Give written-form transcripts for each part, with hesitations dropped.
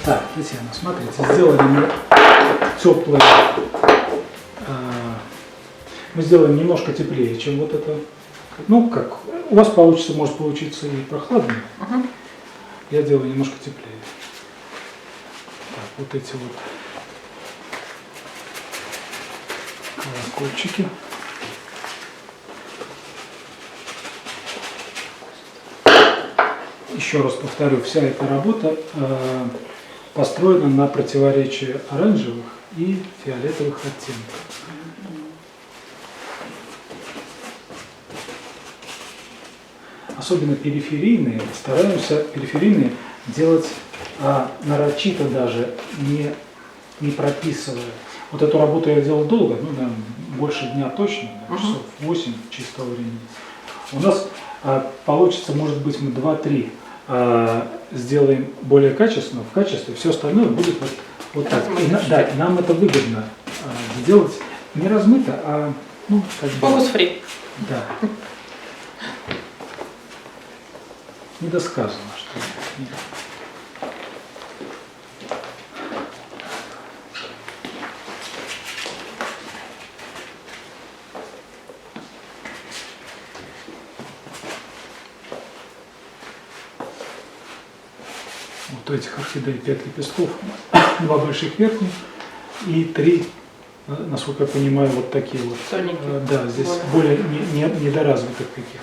Так, Татьяна, смотрите, сделали мы теплое, мы сделаем немножко теплее, чем вот это. Ну, как, у вас получится, может получиться и прохладнее. Я делаю немножко теплее. Так, вот эти вот колокольчики. Еще раз повторю, вся эта работа построена на противоречии оранжевых и фиолетовых оттенков. Особенно периферийные, стараемся периферийные делать нарочито даже, не прописывая. Вот эту работу я делал долго, ну, наверное, больше дня точно, часов 8 чистого времени. У нас получится, может быть, мы 2-3 сделаем более качественно, в качестве, все остальное будет вот так. И нам это выгодно сделать не размыто, а ну, как бы... Фокус-фри. Да. Недосказано, что ли. Вот у этих орхидей 5 лепестков, 2 больших верхних и 3, насколько я понимаю, вот такие вот. Да, здесь более недоразвитых каких-то.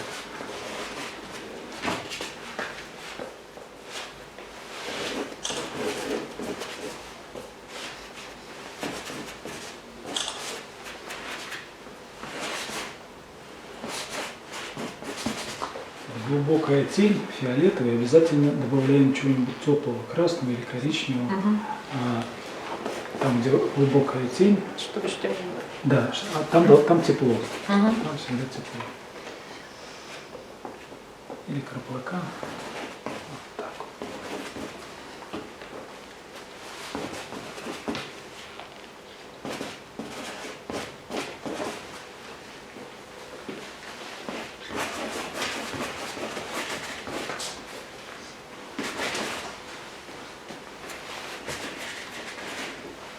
Глубокая тень, фиолетовая, обязательно добавляем чего-нибудь теплого, красного или коричневого. Там, где глубокая тень. Чтобы что не было. Да, там тепло. Там всегда тепло. Или краплака. Вот так вот.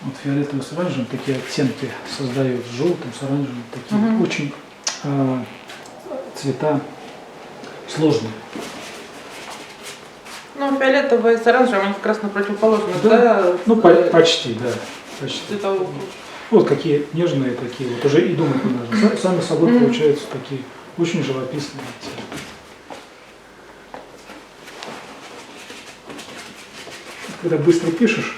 Вот фиолетовый с оранжевым такие оттенки создают, с желтым, с оранжевым, такие очень цвета сложные. Ну, фиолетовый с оранжевым, они как раз на противоположных, да? Ну, почти, да. Почти. Это... Вот какие нежные такие, вот уже и думать не надо. Сами собой получаются такие очень живописные оттенки. Когда быстро пишешь,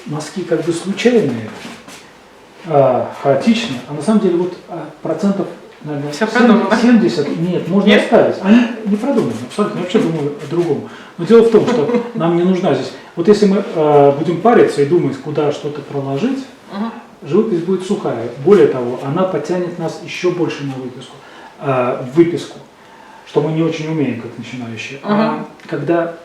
мазки как бы случайные, хаотичные, а на самом деле вот процентов, наверное, 70 нет, можно оставить. Они не продуманы, абсолютно. Я вообще думаю о другом. Но дело в том, что нам не нужна здесь. Вот если мы будем париться и думать, куда что-то проложить, живопись будет сухая. Более того, она потянет нас еще больше на выписку, что мы не очень умеем, как начинающие. Когда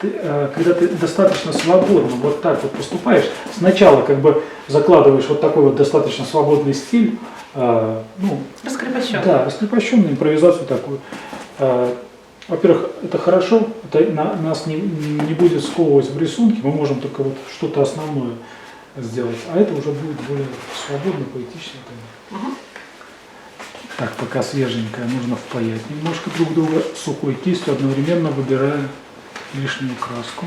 ты достаточно свободно вот так вот поступаешь, сначала как бы закладываешь вот такой вот достаточно свободный стиль, ну, раскрепощенный. Да, раскрепощенную импровизацию такую. Во-первых, это хорошо, это нас не будет сковывать в рисунке, мы можем только вот что-то основное сделать, а это уже будет более свободно, поэтично. Так, пока свеженькое, нужно впаять немножко друг друга сухой кистью, одновременно выбирая лишнюю краску.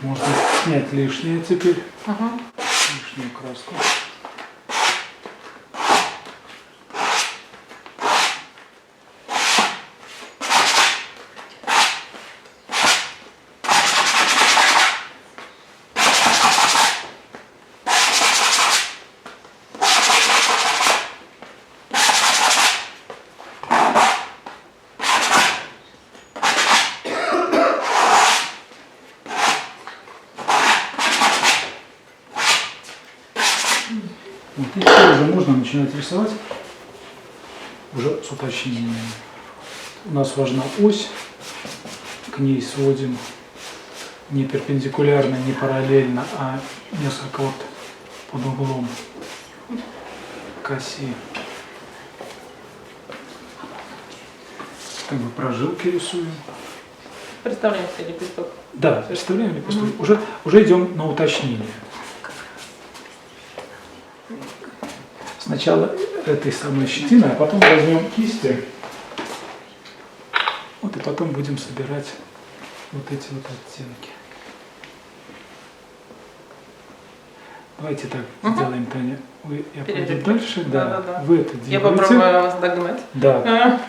Можно снять лишнее теперь. лишнюю краску. Вот, и теперь уже можно начинать рисовать, уже с уточнением. У нас важна ось, к ней сводим не перпендикулярно, не параллельно, а несколько вот под углом к оси. Как бы прожилки рисуем. Представляем себе лепесток. Да, представляем лепесток. Уже идем на уточнение. Сначала этой самой щетины, а потом возьмем кисти. Вот и потом будем собирать вот эти вот оттенки. Давайте так сделаем, Таня. Я пойду дальше. Да. Вы это делаете. Я попробую вас догнать. Да.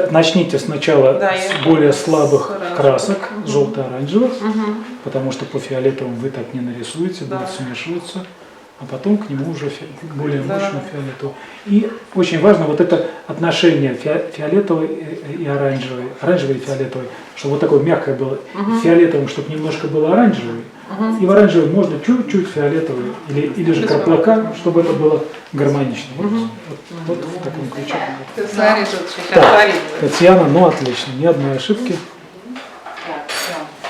Начните сначала с более слабых красок, желто-оранжевых, потому что по фиолетовым вы так не нарисуете, будет смешиваться. А потом к нему уже более мощный фиолетовый. И очень важно вот это отношение фиолетовый и оранжевый, оранжевый и фиолетовый, чтобы вот такое мягкое было. Фиолетовым, чтобы немножко было оранжевый, и в оранжевый можно чуть-чуть фиолетовый, или же краплака, чтобы это было гармонично. Вот в таком ключе. Так, Татьяна, ну отлично, ни одной ошибки.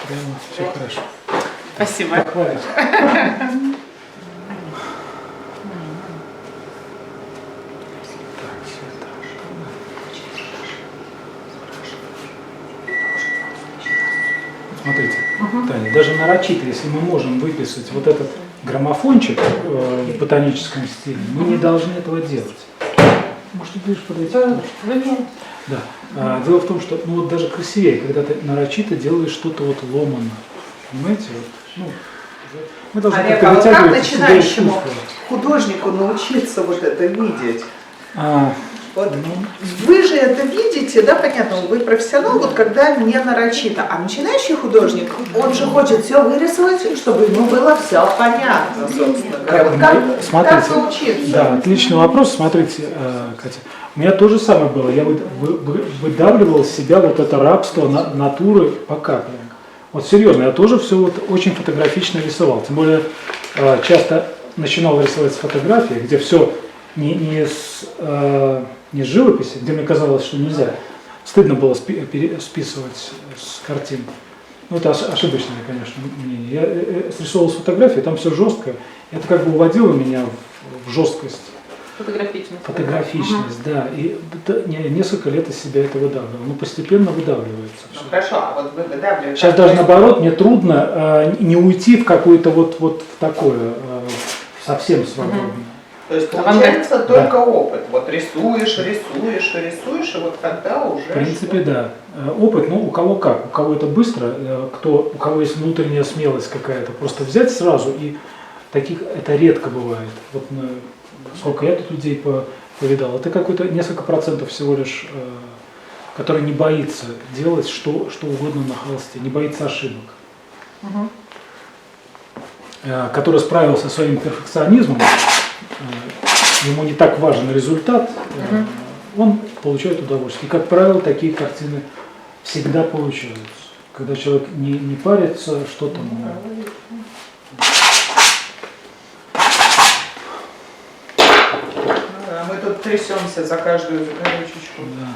Прямо все хорошо. Спасибо. Похвалить. Смотрите, Таня, даже нарочито, если мы можем выписать вот этот граммофончик в ботаническом стиле, мы не должны этого делать. Может, ты будешь подойти? Да. Дело в том, что ну, вот даже красивее, когда ты нарочито делаешь что-то вот ломано. Понимаете? Вот, мы должны как начинающему художнику научиться вот это видеть? Вот. Вы же это видите, да, понятно, вы профессионал, вот когда не нарочито, а начинающий художник, он же хочет все вырисовать, чтобы ему было все понятно, собственно говоря. Вот как научиться? Да, отличный вопрос, смотрите, Катя, у меня то же самое было, я выдавливал из себя вот это рабство натуры по каплям. Вот серьезно, я тоже все вот очень фотографично рисовал, тем более часто начинал рисовать с фотографии, где все не с живописи, где мне казалось, что нельзя. Стыдно было списывать с картин. Ну, это ошибочное, конечно, мнение. Я срисовывал с фотографии, там все жестко. Это как бы уводило меня в жесткость. Фотографичность, да. И несколько лет из себя это выдавливал. Но постепенно выдавливается. Ну, хорошо, а вот вы выдавливаете. Сейчас даже наоборот, мне трудно не уйти в какое-то вот в такое, совсем свободное. То есть получается только опыт. Вот рисуешь, и вот тогда уже... В принципе, да. Опыт, ну, у кого как. У кого это быстро, у кого есть внутренняя смелость какая-то. Просто взять сразу, и таких это редко бывает. Вот сколько я тут людей повидал. Это какой-то несколько процентов всего лишь, который не боится делать что угодно на холсте, не боится ошибок. Который справился со своим перфекционизмом, ему не так важен результат, он получает удовольствие. И, как правило, такие картины всегда получаются. Когда человек не парится, что там. Мы тут трясемся за каждую ручечку. Да.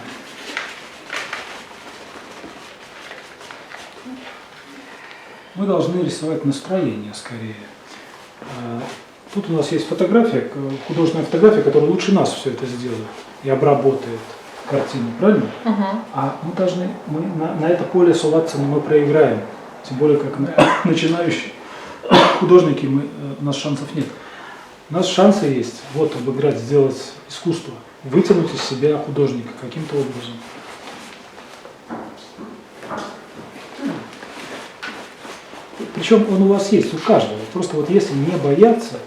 Мы должны рисовать настроение скорее. Тут у нас есть фотография, художественная фотография, которая лучше нас все это сделает и обработает картину, правильно? А мы должны, на это поле суваться, но мы проиграем. Тем более, как начинающие художники, у нас шансов нет. У нас шансы есть, вот, обыграть, сделать искусство, вытянуть из себя художника каким-то образом. Причем он у вас есть, у каждого. Просто вот если не бояться,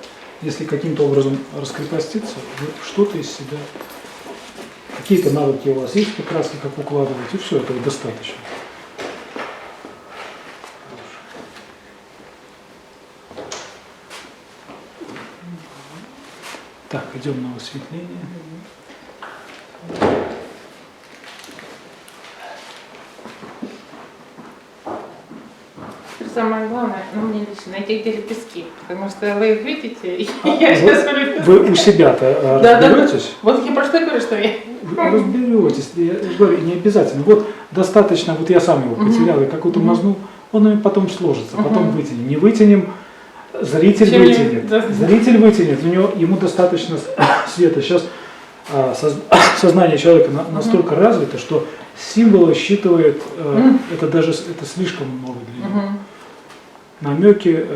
если каким-то образом раскрепоститься, вы что-то из себя, какие-то навыки у вас есть по краске, как укладывать, и все, этого достаточно. Так, идем на осветление. Самое главное, ну, мне лично найти где лепестки, потому что вы их видите, и я сейчас Вы у себя-то разберетесь? Вот я про что говорю, что я... Разберетесь, я говорю, не обязательно. Вот достаточно, вот я сам его потерял, и какой-то мазнул, он потом сложится, потом вытянем. Не вытянем, зритель вытянет. Зритель вытянет, ему достаточно света. Сейчас сознание человека настолько развито, что символы считывает, это слишком много для него. Намеки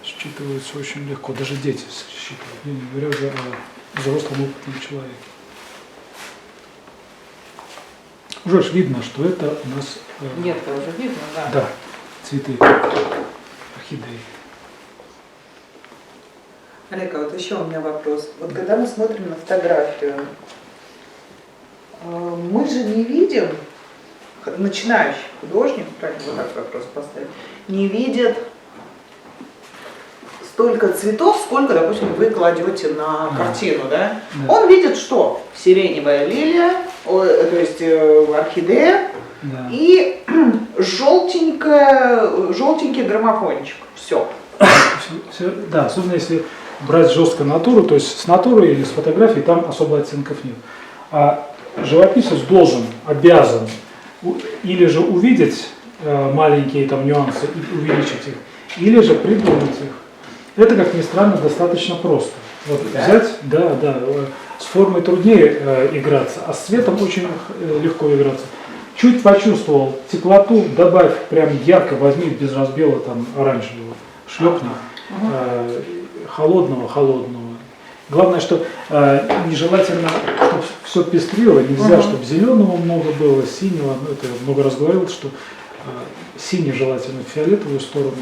считываются очень легко, даже дети считывают, не говоря уже о взрослом опытном человеке. Уже ж видно, что это у нас... Нет-то уже видно, да. Да, цветы орхидеи. Олег, а вот еще у меня вопрос. Вот когда мы смотрим на фотографию, мы же не видим, начинающий художник, правильно вот так вопрос поставить, не видит столько цветов, сколько, допустим, вы кладете на картину, да? Он видит что? Сиреневая лилия, то есть орхидея, и желтенький граммофончик. Все. Да, особенно если брать жестко натуру, то есть с натуры или с фотографией там особо оттенков нет. А живописец обязан или же увидеть маленькие там нюансы и увеличить их, или же придумать их. Это, как ни странно, достаточно просто. Вот взять, с формой труднее играться, а с цветом очень легко играться. Чуть почувствовал теплоту, добавь прям ярко, возьми без разбела там оранжевого, шлепни, холодного. Главное, что нежелательно, чтобы все пестрило, нельзя, чтобы зеленого много было, синего, это я много раз говорил, что синий желательно в фиолетовую сторону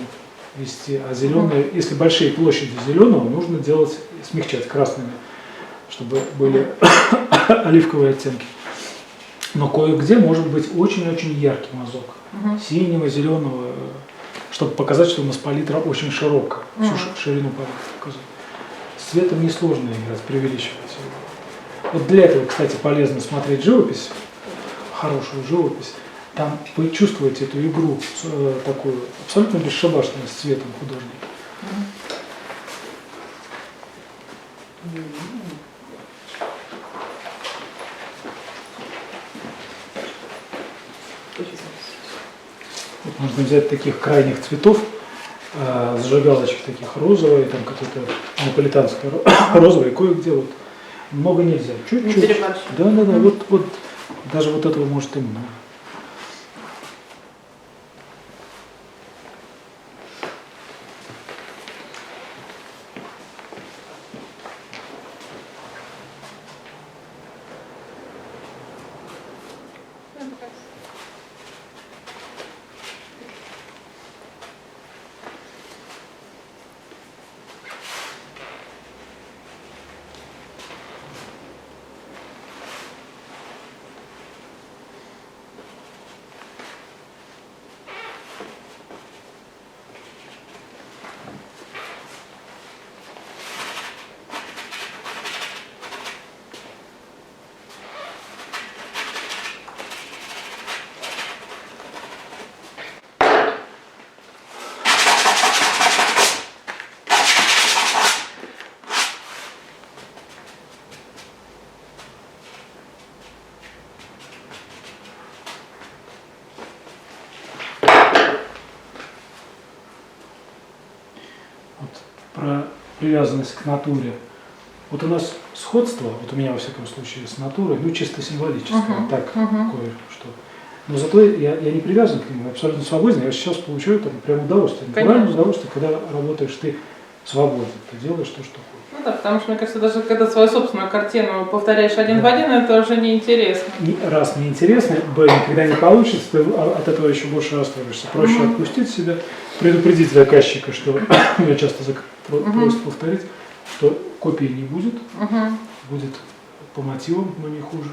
вести, а зеленые, если большие площади зеленого, нужно делать, смягчать красными, чтобы были оливковые оттенки. Но кое-где может быть очень-очень яркий мазок, синего, зеленого, чтобы показать, что у нас палитра очень широкая, всю ширину палитры показать. С цветом несложно играть, преувеличивать его. Вот для этого, кстати, полезно смотреть живопись, хорошую живопись. Там вы чувствуете эту игру такую абсолютно бесшабашную с цветом художника. Вот можно взять таких крайних цветов, зажигалочек таких розовые, там какой-то наполитанская розовая, кое-где вот много нельзя, чуть-чуть. Да, вот даже вот этого может и много. Про привязанность к натуре. Вот у нас сходство, вот у меня во всяком случае с натурой, ну чисто символическое, так кое-что. Но зато я не привязан к нему, я абсолютно свободен, я сейчас получаю там прям удовольствие. Натуральное удовольствие, когда работаешь ты свободен, ты делаешь то, что хочешь. Ну да, потому что, мне кажется, даже когда свою собственную картину повторяешь один в один, это уже неинтересно. Раз неинтересно, б, никогда не получится, ты от этого еще больше расстроишься. Проще отпустить себя, предупредить заказчика, что я часто просят повторить, что копии не будет, будет по мотивам, но не хуже.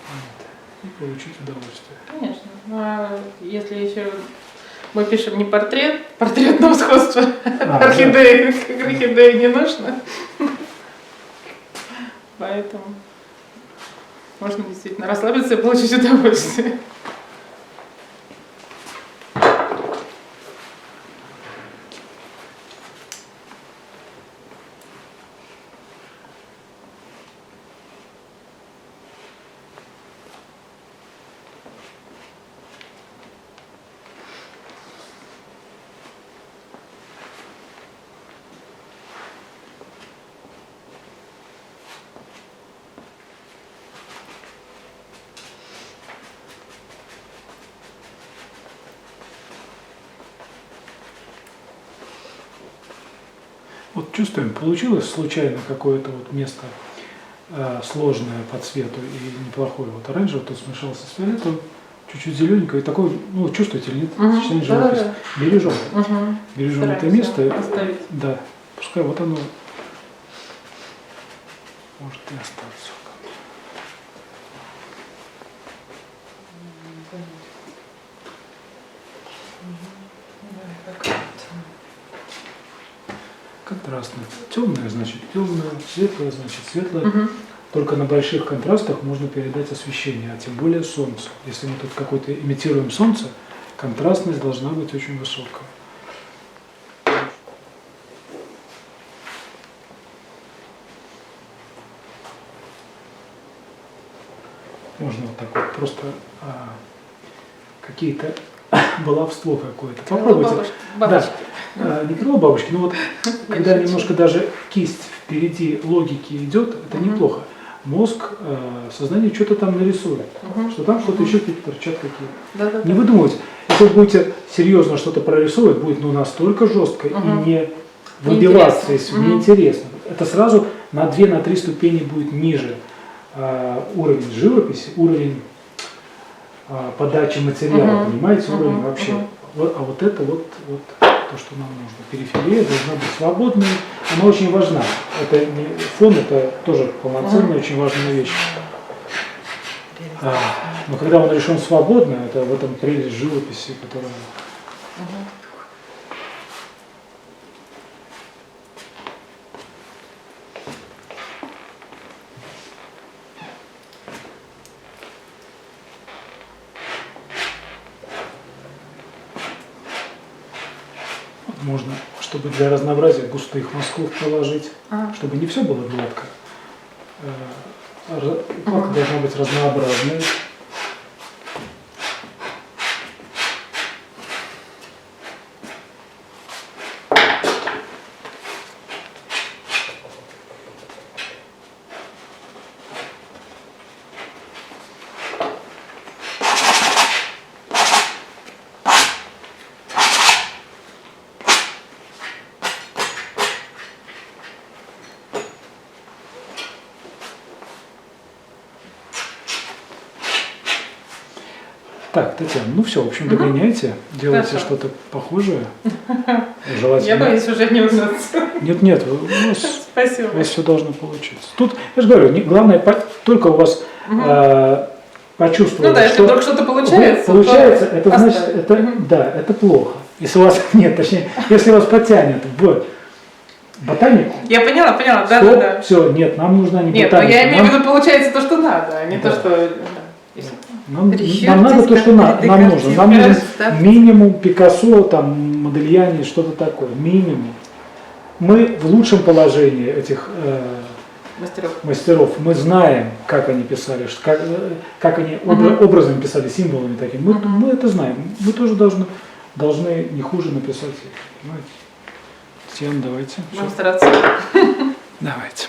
Вот. И получить удовольствие. Конечно. Ну, а если еще мы пишем не портретного сходства, орхидеи к орхидее не нужно. Поэтому можно действительно расслабиться и получить удовольствие. Вот чувствуем, получилось случайно какое-то вот место сложное по цвету и неплохое. Вот оранжевый тут смешался с фиолетовым, чуть-чуть зелененькое, и такой, ну, чувствуете или нет, сочетание живопись. Бережем. Бережем это место. Оставить. Да, пускай вот оно может и остаться. Контрастно. Темное значит темное, светлое значит светлое. Только на больших контрастах можно передать освещение, а тем более солнце. Если мы тут какой-то имитируем солнце, контрастность должна быть очень высокая. Можно вот так вот просто какие-то баловство какое-то. Попробуйте. Бабочки. Да, не крыло бабочки, но вот когда немножко даже кисть впереди логики идет, это неплохо. Мозг, сознание что-то там нарисует, что там что-то еще какие-то торчат какие-то. Не выдумывайте. Если вы будете серьезно что-то прорисовывать, будет настолько жестко и не выбиваться, если неинтересно. Это сразу на 2-3 ступени будет ниже уровень живописи, уровень подачи материала, понимаете, уровень вообще. А вот это вот то, что нам нужно. Периферия должна быть свободной, она очень важна. Это не фон, это тоже полноценная, очень важная вещь. Но когда он решен свободно, это в этом прелесть живописи, которая... Можно, чтобы для разнообразия густых мазков положить, чтобы не все было гладко. Укладка должна быть разнообразной. Так, Татьяна, ну все, в общем, догоняйте, делайте что-то похожее. Желательно. Я боюсь уже не удастся. Нет, Спасибо. у вас все должно получиться. Тут, я же говорю, главное, только у вас почувствовать, ну да, если вдруг что-то получается, это значит, это плохо. Если у вас, нет, точнее, если вас потянет в ботанику. Я поняла, да. Все, нет, нам нужна не ботаника. Нет, но я имею в виду, получается то, что надо, а не то, что... Нам надо то, что нам нужно. Нам нужен минимум Пикассо, там, Модельяни, что-то такое. Минимум. Мы в лучшем положении этих мастеров. Мы знаем, как они писали, как они образами писали, символами такими. Мы это знаем. Мы тоже должны не хуже написать. Понимаете? Татьяна, давайте. Будем стараться. Давайте.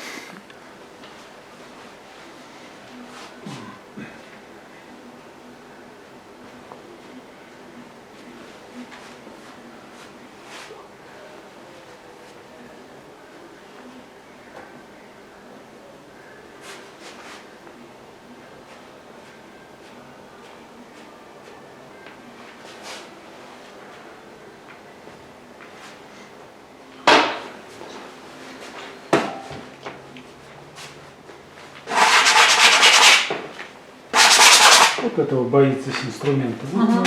этого боитесь инструмента. Вот, Мгм.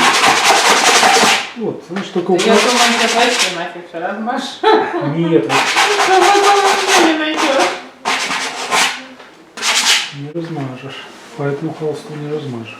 вот, знаешь, только Я думаю, ты вообще нафиг все размажешь. Нет, вот, Не найдешь. не размажешь. По этому холсту не размажешь.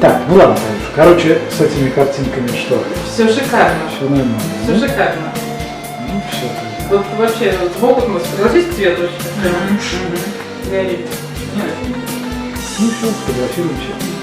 Так, ну ладно, Танюш. Короче, с этими картинками что? Все шикарно. Все нормально. Все ну? шикарно. Ну, все. Вот вообще сбоку мы согласись, цвет очень горит. Ну все, фотографируемся.